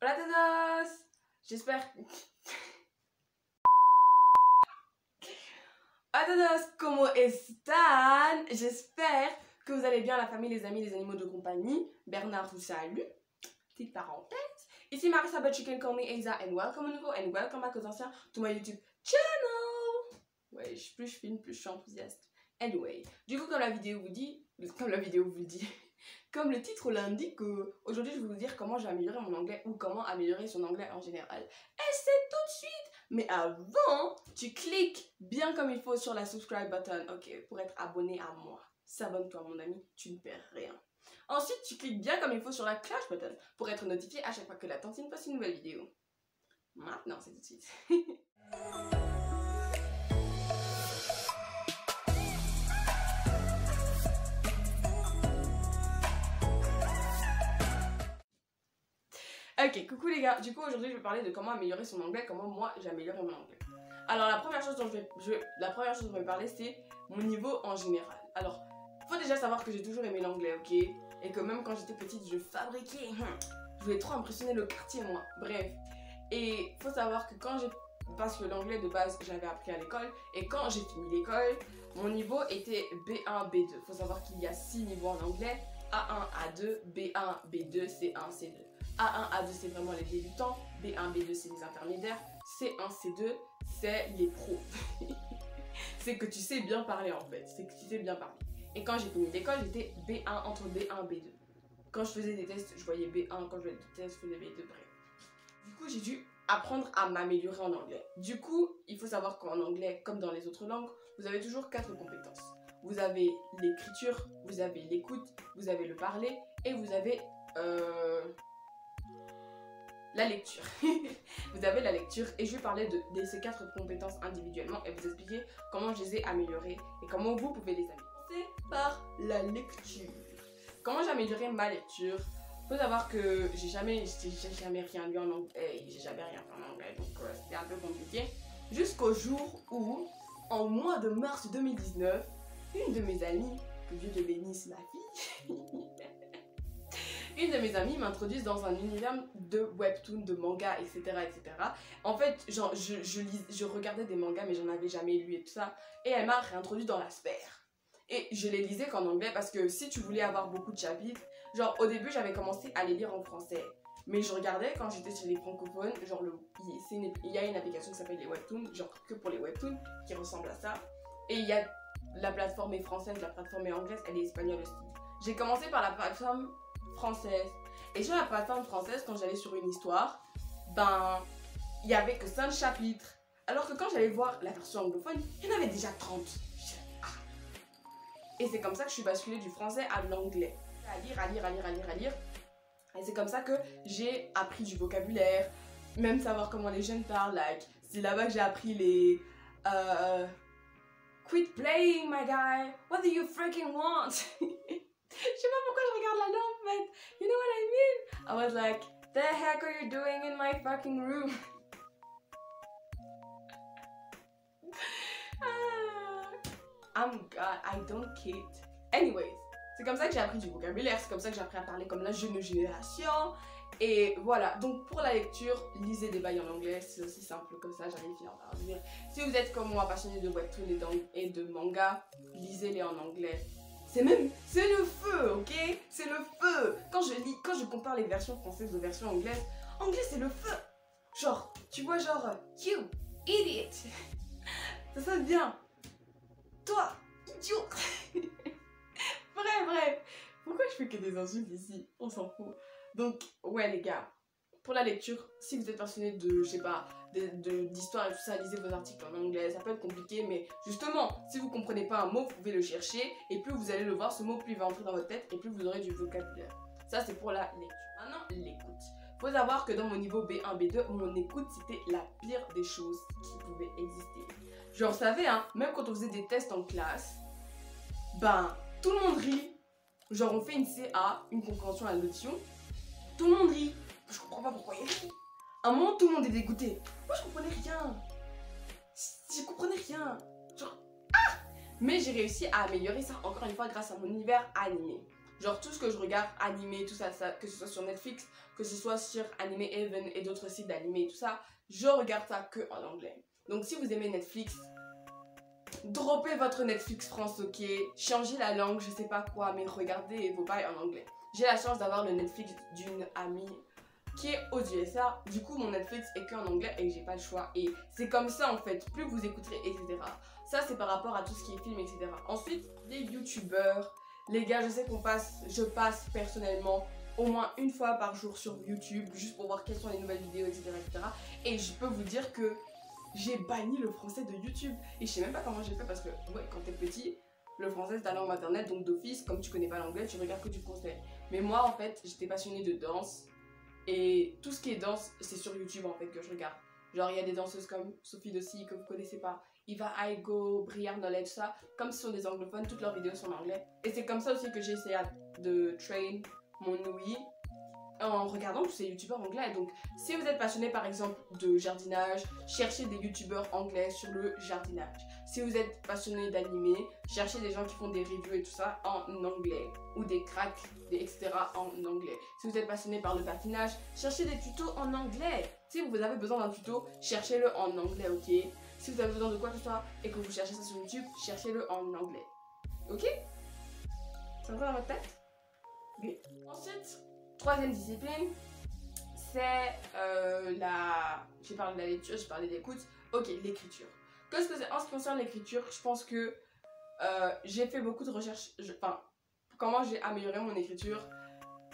Hola a todos. J'espère... Hola a todos, ¿cómo están? J'espère que vous allez bien, la famille, les amis, les animaux de compagnie. Bernard vous salue. Petite parenthèse. Ici Marissa, but you can call me Aiza, and welcome à nouveau, and welcome back aux anciens to my YouTube channel. Ouais, plus je filme, plus je suis enthousiaste. Anyway, du coup, comme le titre l'indique, aujourd'hui je vais vous dire comment j'ai amélioré mon anglais ou comment améliorer son anglais en général. Et c'est tout de suite. Mais avant, tu cliques bien comme il faut sur la subscribe button, ok, pour être abonné à moi. S'abonne-toi mon ami, tu ne perds rien. Ensuite, tu cliques bien comme il faut sur la cloche button pour être notifié à chaque fois que la tantine poste une nouvelle vidéo. Maintenant, c'est tout de suite. Ok, coucou les gars, du coup aujourd'hui je vais parler de comment améliorer son anglais, comment moi j'ai amélioré mon anglais. Alors la première chose dont je vais parler c'est mon niveau en général. Alors, faut déjà savoir que j'ai toujours aimé l'anglais, ok? Et que même quand j'étais petite je fabriquais, je voulais trop impressionner le quartier moi, bref. Et faut savoir que parce que l'anglais de base j'avais appris à l'école, et quand j'ai fini l'école, mon niveau était B1, B2. Faut savoir qu'il y a 6 niveaux en anglais, A1, A2, B1, B2, C1, C2. A1, A2 c'est vraiment les débutants, B1, B2 c'est les intermédiaires, C1, C2 c'est les pros. C'est que tu sais bien parler en fait, c'est que tu sais bien parler. Et quand j'ai fini l'école, j'étais B1 entre B1 et B2. Quand je faisais des tests, je voyais B1, quand je faisais des tests, je faisais B2, bref. Du coup, j'ai dû apprendre à m'améliorer en anglais. Du coup, il faut savoir qu'en anglais, comme dans les autres langues, vous avez toujours 4 compétences. Vous avez l'écriture, vous avez l'écoute, vous avez le parler et vous avez la lecture. Vous avez la lecture et je vais parler de ces 4 compétences individuellement et vous expliquer comment je les ai améliorées et comment vous pouvez les améliorer. C'est par la lecture. Comment j'ai amélioré ma lecture? Faut savoir que j'ai jamais rien lu en anglais, j'ai jamais rien fait en anglais, donc c'était un peu compliqué. Jusqu'au jour où, en mois de mars 2019, une de mes amies, que Dieu te bénisse ma fille, une de mes amies m'introduise dans un univers de webtoon, de manga, etc. etc. En fait, genre, je regardais des mangas mais j'en avais jamais lu et tout ça, et elle m'a réintroduit dans la sphère. Et je les lisais qu'en anglais parce que si tu voulais avoir beaucoup de chapitres, genre au début j'avais commencé à les lire en français. Mais je regardais quand j'étais chez les francophones, genre il y a une application qui s'appelle les webtoons, genre que pour les webtoons, qui ressemble à ça. Et il y a la plateforme est française, la plateforme est anglaise, elle est espagnole aussi. J'ai commencé par la plateforme française. Et sur la plateforme française, quand j'allais sur une histoire, ben, il y avait que 5 chapitres. Alors que quand j'allais voir la version anglophone, il y en avait déjà 30. Et c'est comme ça que je suis basculée du français à l'anglais. À lire. Et c'est comme ça que j'ai appris du vocabulaire, même savoir comment les jeunes parlent. Like, c'est là-bas que j'ai appris les... Quit playing, my guy. What do you freaking want? Je sais pas pourquoi je regarde la lampe, mais you know what I mean? I was like, the heck are you doing in my fucking room? God, I don't kid. Anyways, c'est comme ça que j'ai appris du vocabulaire, c'est comme ça que j'ai appris à parler comme la jeune génération. Et voilà, donc pour la lecture, lisez des bails en anglais, c'est aussi simple comme ça, j'arrive finir par dire. Si vous êtes comme moi passionné de webtoon et de manga, lisez-les en anglais. C'est le feu, ok? C'est le feu. Quand je compare les versions françaises aux versions anglaises, anglais c'est le feu. Genre, tu vois genre, you idiot. Ça sonne bien. Toi, idiot. Bref. Pourquoi je fais que des insultes ici? On s'en fout. Donc, ouais les gars, pour la lecture, si vous êtes passionné de, je sais pas, d'histoire et tout ça, lisez vos articles en anglais, ça peut être compliqué, mais justement, si vous comprenez pas un mot, vous pouvez le chercher, et plus vous allez le voir, ce mot, plus il va entrer dans votre tête, et plus vous aurez du vocabulaire. Ça, c'est pour la lecture. Maintenant, l'écoute. Faut savoir que dans mon niveau B1, B2, mon écoute, c'était la pire des choses qui pouvaient exister. Genre, vous savez, hein, même quand on faisait des tests en classe, ben, tout le monde rit. Genre, on fait une CA, une compréhension à l'audition, tout le monde rit. Je comprends pas pourquoi il rit. À un moment, tout le monde est dégoûté. Moi, je comprenais rien. Je comprenais rien. Genre, ah! Mais j'ai réussi à améliorer ça, encore une fois, grâce à mon univers animé. Genre tout ce que je regarde, animé, tout ça, que ce soit sur Netflix, que ce soit sur Anime Even et d'autres sites d'animé et tout ça, je regarde ça que en anglais. Donc si vous aimez Netflix, droppez votre Netflix France, ok? Changez la langue, je sais pas quoi, mais regardez vos bails en anglais. J'ai la chance d'avoir le Netflix d'une amie qui est aux USA. Du coup, mon Netflix est que en anglais et j'ai pas le choix. Et c'est comme ça en fait, plus vous écouterez, etc. Ça, c'est par rapport à tout ce qui est film, etc. Ensuite, les youtubeurs. Les gars, je sais je passe personnellement au moins une fois par jour sur YouTube, juste pour voir quelles sont les nouvelles vidéos, etc. etc. Et je peux vous dire que j'ai banni le français de YouTube. Et je sais même pas comment j'ai fait parce que, ouais, quand t'es petit, le français c'est ta langue maternelle, donc d'office, comme tu connais pas l'anglais, tu regardes que du français. Mais moi, en fait, j'étais passionnée de danse. Et tout ce qui est danse, c'est sur YouTube, en fait, que je regarde. Genre, il y a des danseuses comme Sophie Dossi, que vous connaissez pas, Eva Aigo, Brianne Knowledge, ça. Comme ce sont des anglophones, toutes leurs vidéos sont en anglais. Et c'est comme ça aussi que j'ai essayé de train mon ouïe en regardant tous ces youtubeurs anglais. Donc si vous êtes passionné par exemple de jardinage, cherchez des youtubeurs anglais sur le jardinage. Si vous êtes passionné d'animé, cherchez des gens qui font des reviews et tout ça en anglais, ou des cracks, etc. en anglais. Si vous êtes passionné par le patinage, cherchez des tutos en anglais. Si vous avez besoin d'un tuto, cherchez-le en anglais, ok? Si vous avez besoin de quoi que ce soit et que vous cherchez ça sur YouTube, cherchez-le en anglais. Ok? C'est encore dans votre tête? Ok. Ensuite, troisième discipline, c'est j'ai parlé de la lecture, j'ai parlé d'écoute. Ok, l'écriture. Qu'est-ce que c'est? En ce qui concerne l'écriture, je pense que j'ai fait beaucoup de recherches. Enfin, comment j'ai amélioré mon écriture,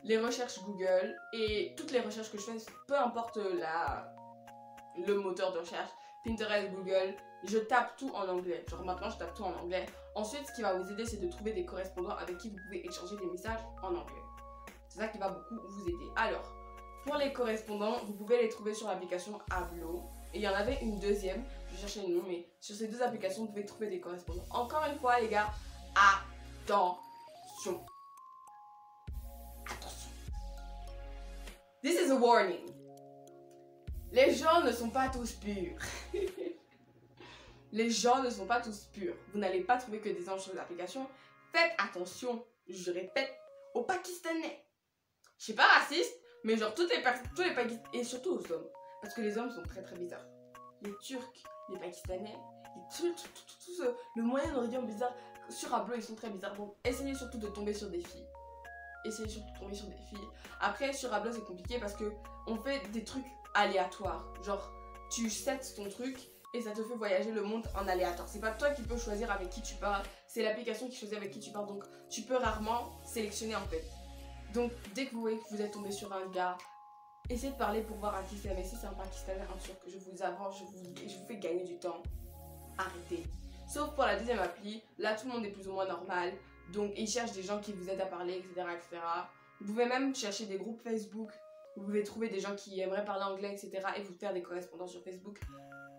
les recherches Google et toutes les recherches que je fais, peu importe le moteur de recherche, Pinterest, Google, je tape tout en anglais. Genre maintenant, je tape tout en anglais. Ensuite, ce qui va vous aider, c'est de trouver des correspondants avec qui vous pouvez échanger des messages en anglais. C'est ça qui va beaucoup vous aider. Alors, pour les correspondants, vous pouvez les trouver sur l'application Hablo. Et il y en avait une deuxième, je cherchais le nom, mais sur ces deux applications, vous pouvez trouver des correspondants. Encore une fois, les gars, attention. Attention. This is a warning. Les gens ne sont pas tous purs. Les gens ne sont pas tous purs. Vous n'allez pas trouver que des anges sur les applications. Faites attention, je répète, aux Pakistanais. Je suis pas raciste, mais genre tous les Pakistanais, et surtout aux hommes, parce que les hommes sont très très bizarres. Les Turcs, les Pakistanais, le Moyen-Orient bizarre, sur Hablo ils sont très bizarres, donc essayez surtout de tomber sur des filles. Essayez surtout de tomber sur des filles. Après sur Hablo c'est compliqué parce que on fait des trucs aléatoires, genre tu sets ton truc et ça te fait voyager le monde en aléatoire. C'est pas toi qui peux choisir avec qui tu parles, c'est l'application qui choisit avec qui tu parles, donc tu peux rarement sélectionner en fait. Donc, dès que vous voyez que vous êtes tombé sur un gars, essayez de parler pour voir à qui c'est. Mais si c'est un Pakistanais, un Turc, je vous avance, je vous fais gagner du temps. Arrêtez. Sauf pour la deuxième appli, là tout le monde est plus ou moins normal. Donc, ils cherchent des gens qui vous aident à parler, etc., etc. Vous pouvez même chercher des groupes Facebook. Vous pouvez trouver des gens qui aimeraient parler anglais, etc. et vous faire des correspondances sur Facebook.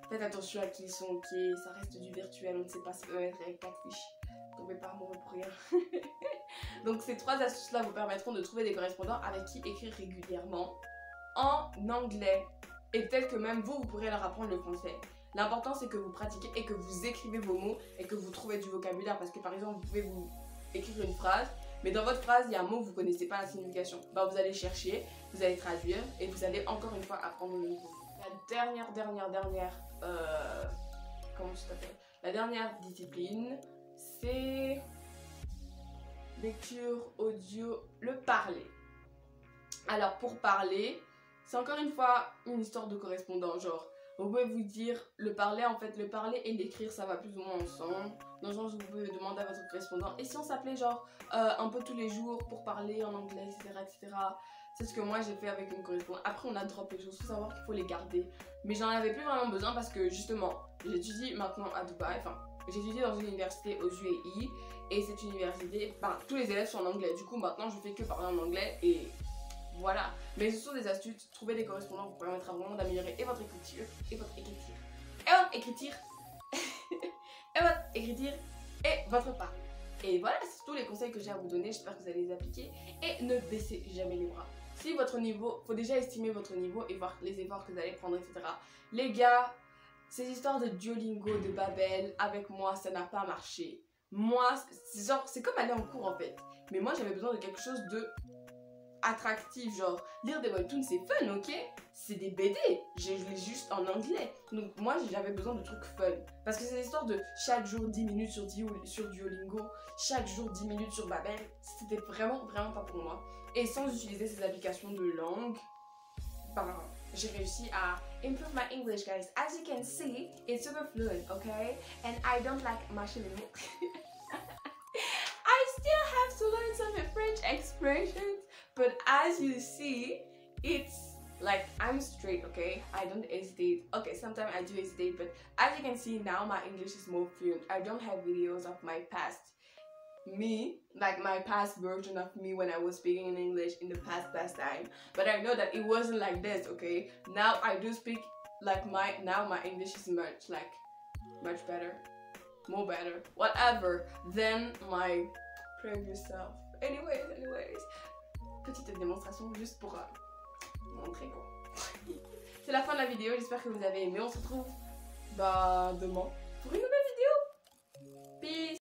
Faites attention à qui ils sont, ok? Ça reste du virtuel, on ne sait pas si ça peut être avec catfish. Tombez pas amoureux pour rien. Donc ces trois astuces-là vous permettront de trouver des correspondants avec qui écrire régulièrement en anglais. Et peut-être que même vous pourrez leur apprendre le français. L'important c'est que vous pratiquez et que vous écrivez vos mots et que vous trouvez du vocabulaire. Parce que par exemple, vous pouvez vous écrire une phrase, mais dans votre phrase, il y a un mot que vous ne connaissez pas la signification. Bah, vous allez chercher, vous allez traduire et vous allez encore une fois apprendre le nouveau. La comment ça s'appelle? La dernière discipline, c'est lecture, audio, le parler. Alors pour parler, c'est encore une fois une histoire de correspondant. Genre, vous pouvez vous dire, le parler en fait, le parler et l'écrire ça va plus ou moins ensemble. Dans le sens où vous pouvez demander à votre correspondant. Et si on s'appelait genre un peu tous les jours pour parler en anglais, etc. etc. C'est ce que moi j'ai fait avec une correspondante. Après on a drop les choses, il faut savoir qu'il faut les garder. Mais j'en avais plus vraiment besoin parce que justement, j'étudie maintenant à Dubaï, enfin j'étudie dans une université aux UAE. Et cette université, tous les élèves sont en anglais. Du coup maintenant je fais que parler en anglais et voilà. Mais ce sont des astuces, trouver des correspondants vous permettra vraiment d'améliorer et votre écriture, et votre écriture, et votre écriture, et votre écriture, et votre part. Et voilà, c'est tous les conseils que j'ai à vous donner, j'espère que vous allez les appliquer. Et ne baissez jamais les bras. Si votre niveau, faut déjà estimer votre niveau et voir les efforts que vous allez prendre, etc. Les gars, ces histoires de Duolingo, de Babel, avec moi, ça n'a pas marché. moi, c'est genre, c'est comme aller en cours en fait. Mais moi, j'avais besoin de quelque chose de attractif, genre lire des webtoons c'est fun, ok, c'est des BD, je lis juste en anglais, donc moi j'avais besoin de trucs fun, parce que c'est l'histoire de chaque jour 10 minutes sur Duolingo, chaque jour 10 minutes sur Babel, c'était vraiment pas pour moi, et sans utiliser ces applications de langue, ben, j'ai réussi à improve my English, guys. As you can see, it's super fluent, okay, and I don't like machine anymore. I still have to learn some French expressions, but as you see, it's like I'm straight, okay? I don't hesitate. Okay, sometimes I do hesitate, but as you can see now, my English is more fluent. I don't have videos of my past me, like my past version of me when I was speaking in English in the past time. But I know that it wasn't like this, okay? Now I do speak like my English is much better. More better, whatever, than my previous self. Anyways, petite démonstration juste pour montrer quoi. C'est la fin de la vidéo, j'espère que vous avez aimé. On se retrouve demain pour une